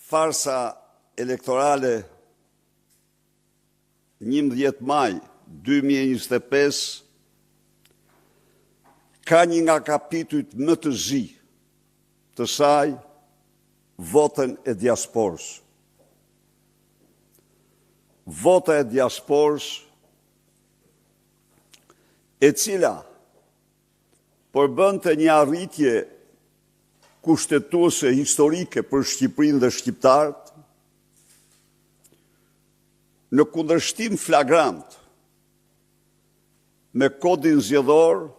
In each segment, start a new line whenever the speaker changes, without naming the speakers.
farsa elektorale 11 maj 2025 ka një nga kapitujt më të zi të saj votën e diasporës. Vota e diasporës e cila përbënte një arritje kushtetuese historike për Shqipërinë dhe shqiptarët, në kundërshtim flagrant me kodin zgjedhor,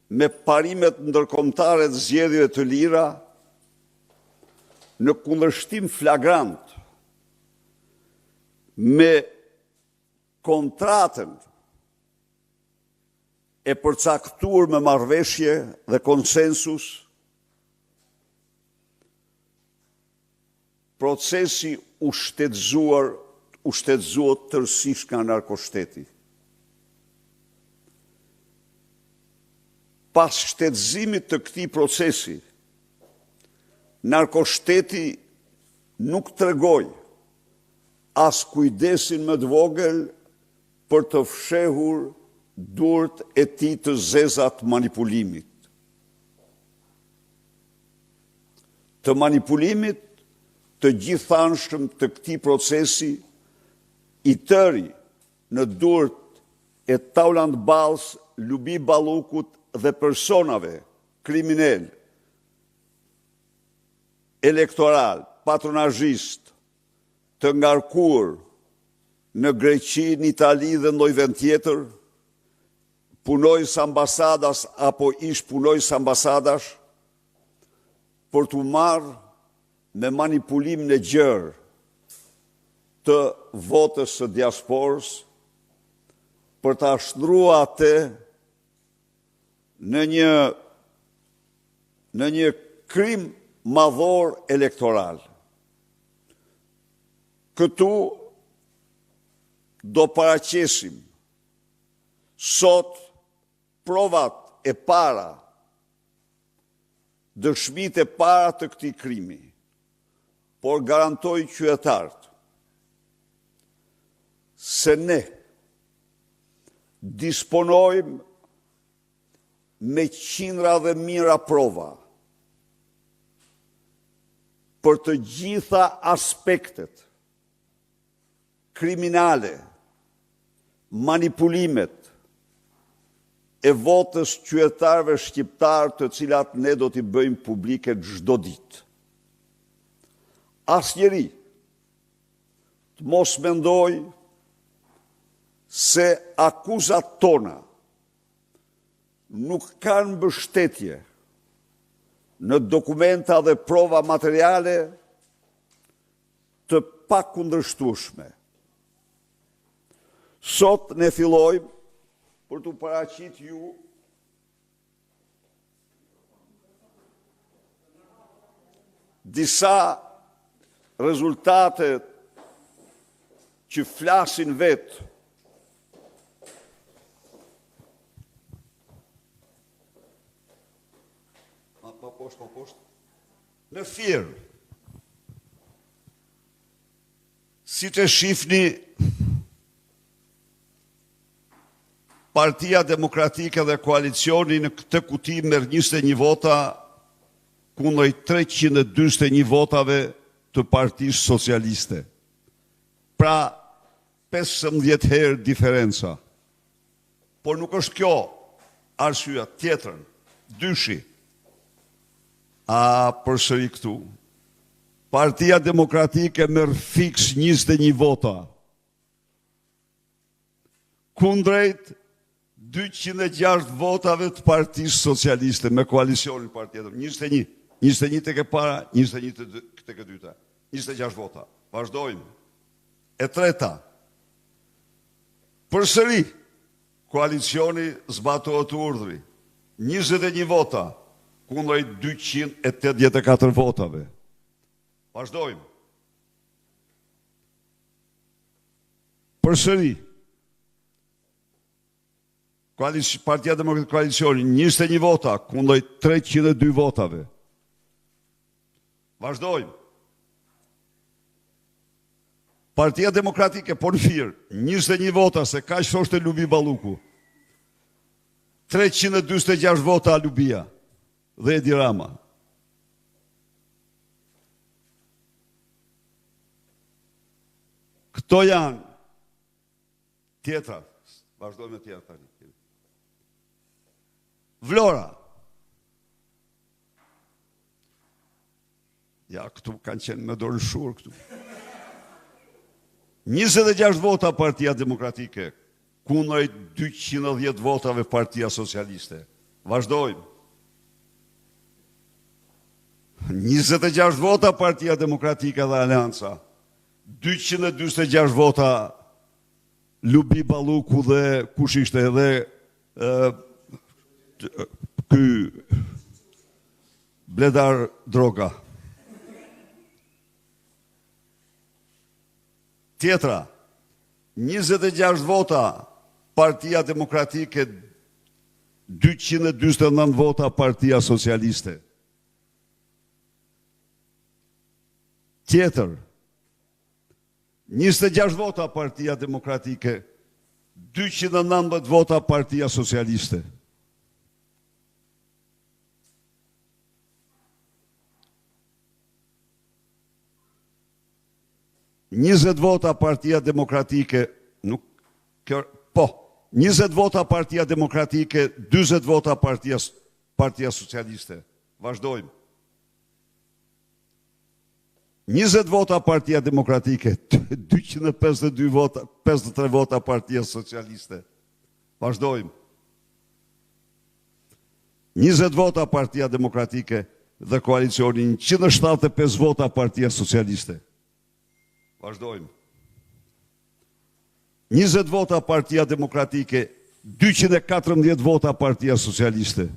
me parimet ndërkombëtare të zgjedhjeve të lira, në kundërshtim flagrant me kontratën e përcaktuar me marrëveshje dhe konsensus, procesi u shtetëzuar tërësisht nga narkoshteti. Pas shtetëzimit të këtij procesi, narkoshteti nuk tregoi as kujdesin më të vogël për të fshehur durët e tij të zeza të manipulimit. Të manipulimit të gjithanshëm të këtij procesi, i tëri në durët e Tauland Balls, Lubi Ballukut dhe personave kriminal, elektoral, patronazhist, të ngarkuar në Greqi, në Itali dhe ndonjë vend tjetër, punojës ambasadas apo ish punojës ambasadas, për t'u marrë me manipulim në gjerë të votës së diasporës, për ta shtruar atë në një krim madhor elektoral. Këtu do paraqesim sot provat e para, dëshmitë e para të këtij krimi, por garantoj qytetarët se ne disponojmë me qindra dhe mijëra prova për të gjitha aspektet kriminale, manipulimet e votës qytetarëve shqiptarë, të cilat ne do t'i bëjmë publike çdo ditë. Asnjëri të mos mendoj se akuzat tona nuk kanë mbështetje në dokumenta dhe prova materiale të pakundërshtueshme. Sot ne fillojmë për t'u paraqitur ju disa rezultate që flasin vetë në firmë. Si të shifni, Partia Demokratike dhe koalicioni në këtë kuti merr 21 vota kundër 341 votave të Partisë Socialiste. Pra 15 herë diferenca. Por nuk është kjo arsyeja, tjetrën, dyshi. Përsëri këtu. Partia Demokratike merr fiks 21 vota. Kundrejt 206 votave të Partisë Socialiste me koalicionin partjetër. 21. 21 tek e para, 21 tek e dyta. 26 vota. Vazhdojmë. E treta. Përsëri, koalicioni zbatohet urdhri. 21 vota kundër 284 votave. Vazhdojmë. Përsëri, Partia Demokratike koalicioni 21 vota kundër 302 votave. Vazhdojmë. Partia Demokratike, Porfir, 21 vota, se ka që thoshte Lubi Balluku. 346 vota Lubia dhe Edi Rama. Këto janë tjetra. Vazhdojmë me tjetra. Vlora. Ja, këtu kanë qenë me dorë shurë këtu. 26 vota Partia Demokratike, kundër 210 votave Partia Socialiste. Vazhdojmë. 26 vota Partia Demokratike dhe Alianca. 226 vota Lubi Balluku dhe kush ishte edhe ky Bledar Droga. Tjetra, 26 vota Partia Demokratike, 229 vota Partia Socialiste. Tjetër, 26 vota Partia Demokratike, 219 vota Partia Socialiste. Njëzet vota Partia Demokratike, nuk, kjo, po, 20 vota Partia Demokratike, 20 vota Partia Socialiste. Vazhdojmë. 20 vota Partia Demokratike, 252 vota, 53 vota Partia Socialiste. Vazhdojmë. 20 vota Partia Demokratike dhe koalicioni 175 vota Partia Socialiste. Vazhdojmë. 20 vota Partia Demokratike, 214 vota Partia Socialiste.